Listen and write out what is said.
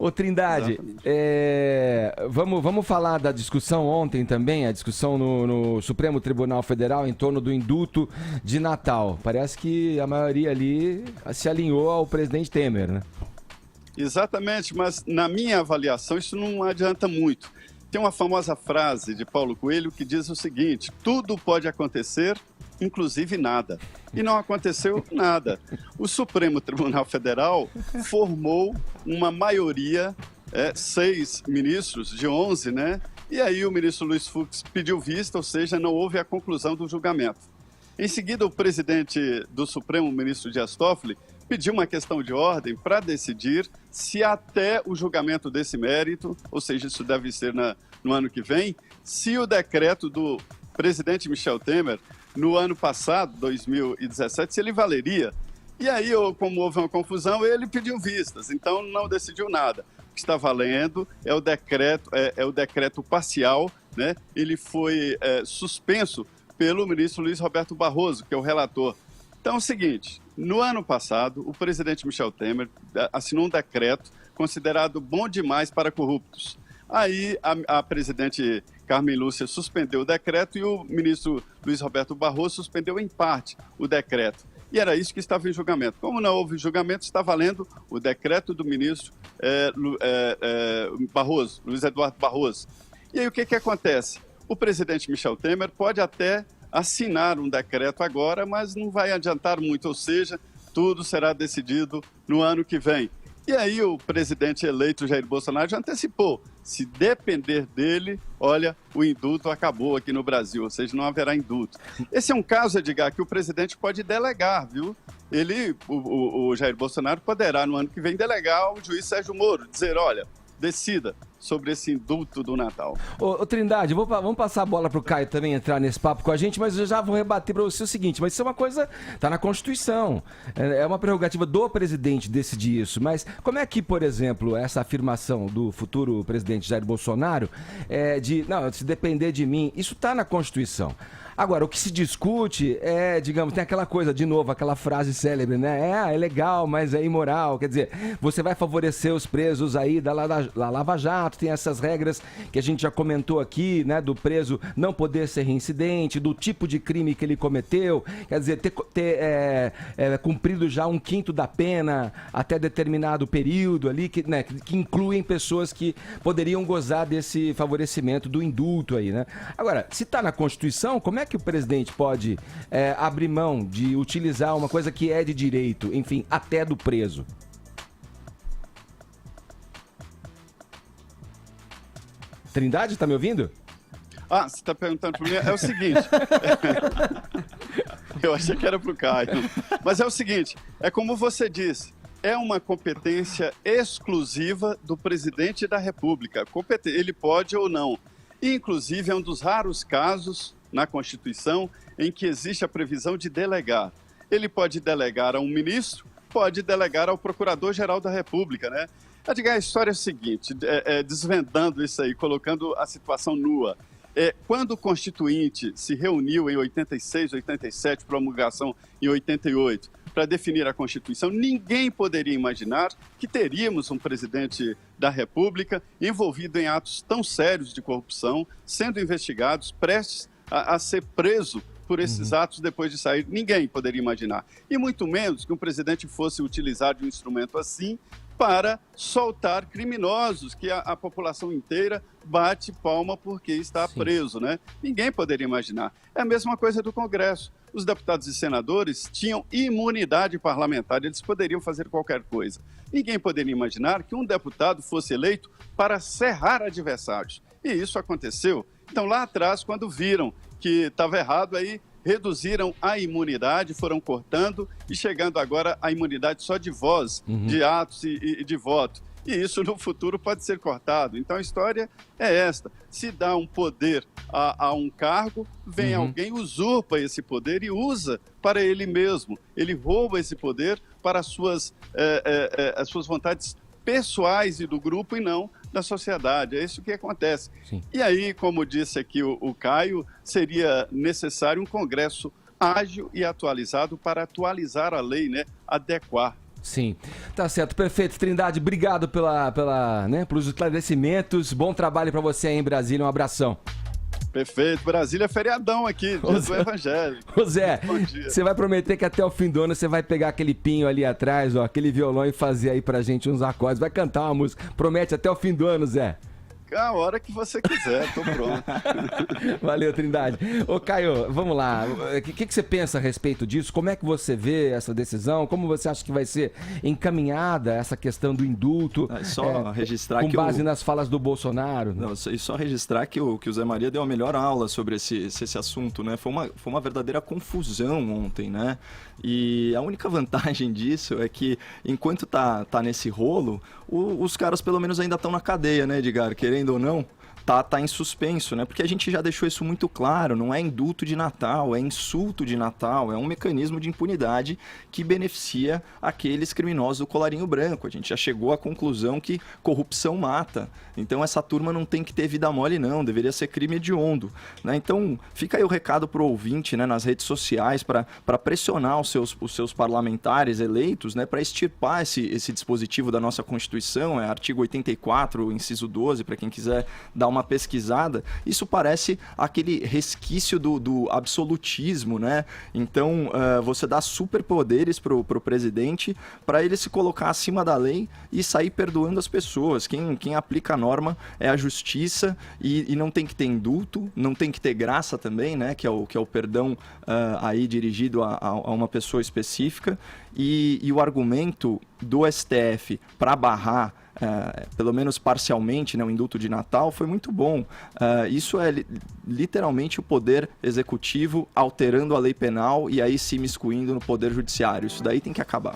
Ô Trindade, Exatamente. vamos falar da discussão ontem também, a discussão no Supremo Tribunal Federal em torno do indulto de Natal. Parece que a maioria ali se alinhou ao presidente Temer, né? Exatamente, mas na minha avaliação isso não adianta muito. Tem uma famosa frase de Paulo Coelho que diz o seguinte: tudo pode acontecer, inclusive nada. E não aconteceu nada. O Supremo Tribunal Federal formou uma maioria, 6 ministros de 11, né? E aí o ministro Luiz Fux pediu vista, ou seja, não houve a conclusão do julgamento. Em seguida, o presidente do Supremo, o ministro Dias Toffoli, pediu uma questão de ordem para decidir se até o julgamento desse mérito, ou seja, isso deve ser no ano que vem, se o decreto do presidente Michel Temer, no ano passado, 2017, se ele valeria. E aí, como houve uma confusão, ele pediu vistas, então não decidiu nada. O que está valendo é o decreto parcial, né? Ele foi suspenso pelo ministro Luiz Roberto Barroso, que é o relator. Então é o seguinte, no ano passado, o presidente Michel Temer assinou um decreto considerado bom demais para corruptos. Aí a presidente Carmen Lúcia suspendeu o decreto e o ministro Luiz Roberto Barroso suspendeu em parte o decreto. E era isso que estava em julgamento. Como não houve julgamento, está valendo o decreto do ministro Barroso, Luiz Eduardo Barroso. E aí o que acontece? O presidente Michel Temer pode até assinar um decreto agora, mas não vai adiantar muito, ou seja, tudo será decidido no ano que vem. E aí o presidente eleito Jair Bolsonaro já antecipou, se depender dele, olha, o indulto acabou aqui no Brasil, ou seja, não haverá indulto. Esse é um caso, Edgar, que o presidente pode delegar, viu? O Jair Bolsonaro poderá, no ano que vem, delegar ao juiz Sérgio Moro, dizer, olha, decida sobre esse indulto do Natal. Ô Trindade, vamos passar a bola pro Caio também entrar nesse papo com a gente, mas eu já vou rebater para você o seguinte, mas isso é uma coisa, tá na Constituição, é uma prerrogativa do presidente decidir isso, mas como é que, por exemplo, essa afirmação do futuro presidente Jair Bolsonaro não, se depender de mim, isso tá na Constituição. Agora, o que se discute digamos, tem aquela coisa, de novo, aquela frase célebre, né? É legal, mas é imoral. Quer dizer, você vai favorecer os presos aí da Lava Jato, tem essas regras que a gente já comentou aqui, né? Do preso não poder ser reincidente, do tipo de crime que ele cometeu. Quer dizer, ter cumprido já 1/5 da pena até determinado período ali, que incluem pessoas que poderiam gozar desse favorecimento do indulto aí, né? Agora, se está na Constituição, como é que o presidente pode abrir mão de utilizar uma coisa que é de direito, enfim, até do preso? Trindade, tá me ouvindo? Ah, você está perguntando para mim, é o seguinte, eu achei que era para o Caio, mas é o seguinte, é como você disse, é uma competência exclusiva do presidente da República, ele pode ou não, e, inclusive é um dos raros casos na Constituição em que existe a previsão de delegar. Ele pode delegar a um ministro, pode delegar ao Procurador-Geral da República, né? A história é a seguinte, desvendando isso aí, colocando a situação nua. Quando o Constituinte se reuniu em 86, 87, promulgação em 88, para definir a Constituição, ninguém poderia imaginar que teríamos um presidente da República envolvido em atos tão sérios de corrupção, sendo investigados, prestes a ser preso por esses atos depois de sair. Ninguém poderia imaginar. E muito menos que um presidente fosse utilizar de um instrumento assim para soltar criminosos que a população inteira bate palma porque está preso, né? Ninguém poderia imaginar. É a mesma coisa do Congresso. Os deputados e senadores tinham imunidade parlamentar, eles poderiam fazer qualquer coisa. Ninguém poderia imaginar que um deputado fosse eleito para serrar adversários. E isso aconteceu. Então, lá atrás, quando viram que estava errado, aí reduziram a imunidade, foram cortando e chegando agora à imunidade só de voz, de atos e de voto. E isso no futuro pode ser cortado. Então a história é esta. Se dá um poder a um cargo, vem alguém, usurpa esse poder e usa para ele mesmo. Ele rouba esse poder para as suas vontades pessoais e do grupo e não da sociedade. É isso que acontece. Sim. E aí, como disse aqui o Caio, seria necessário um Congresso ágil e atualizado para atualizar a lei, né? Adequar. Sim, tá certo, perfeito. Trindade, obrigado pelos esclarecimentos. Bom trabalho para você aí em Brasília, um abração. Perfeito. Brasília é feriadão aqui, dia do Evangelho. Ô Zé, Bom dia. você vai prometer que até o fim do ano você vai pegar aquele pinho ali atrás, ó, aquele violão e fazer aí pra gente uns acordes. Vai cantar uma música. Promete até o fim do ano, Zé. A hora que você quiser, tô pronto. Valeu, Trindade. Ô, Caio, vamos lá. O que você pensa a respeito disso? Como é que você vê essa decisão? Como você acha que vai ser encaminhada essa questão do indulto? Só registrar com que base nas falas do Bolsonaro? Não, e só registrar que o Zé Maria deu a melhor aula sobre esse assunto, né? Foi uma verdadeira confusão ontem, né? E a única vantagem disso é que, enquanto tá nesse rolo, os caras pelo menos ainda estão na cadeia, né, Edgar? Querendo ou não, tá em suspenso, né? Porque a gente já deixou isso muito claro, não é indulto de Natal, é insulto de Natal, é um mecanismo de impunidade que beneficia aqueles criminosos do colarinho branco. A gente já chegou à conclusão que corrupção mata. Então essa turma não tem que ter vida mole não, deveria ser crime hediondo, né? Então fica aí o recado pro ouvinte, né, nas redes sociais para pressionar os seus parlamentares eleitos, né, para extirpar esse dispositivo da nossa Constituição, é artigo 84, inciso 12, para quem quiser dar uma pesquisada. Isso parece aquele resquício do absolutismo, né? Então você dá superpoderes pro presidente para ele se colocar acima da lei e sair perdoando as pessoas. Quem aplica a norma é a justiça e não tem que ter indulto, não tem que ter graça também, né? Que é o perdão aí dirigido a uma pessoa específica. E o argumento do STF para barrar pelo menos parcialmente, né, o indulto de Natal, foi muito bom. Isso é literalmente o poder executivo alterando a lei penal e aí se imiscuindo no poder judiciário. Isso daí tem que acabar.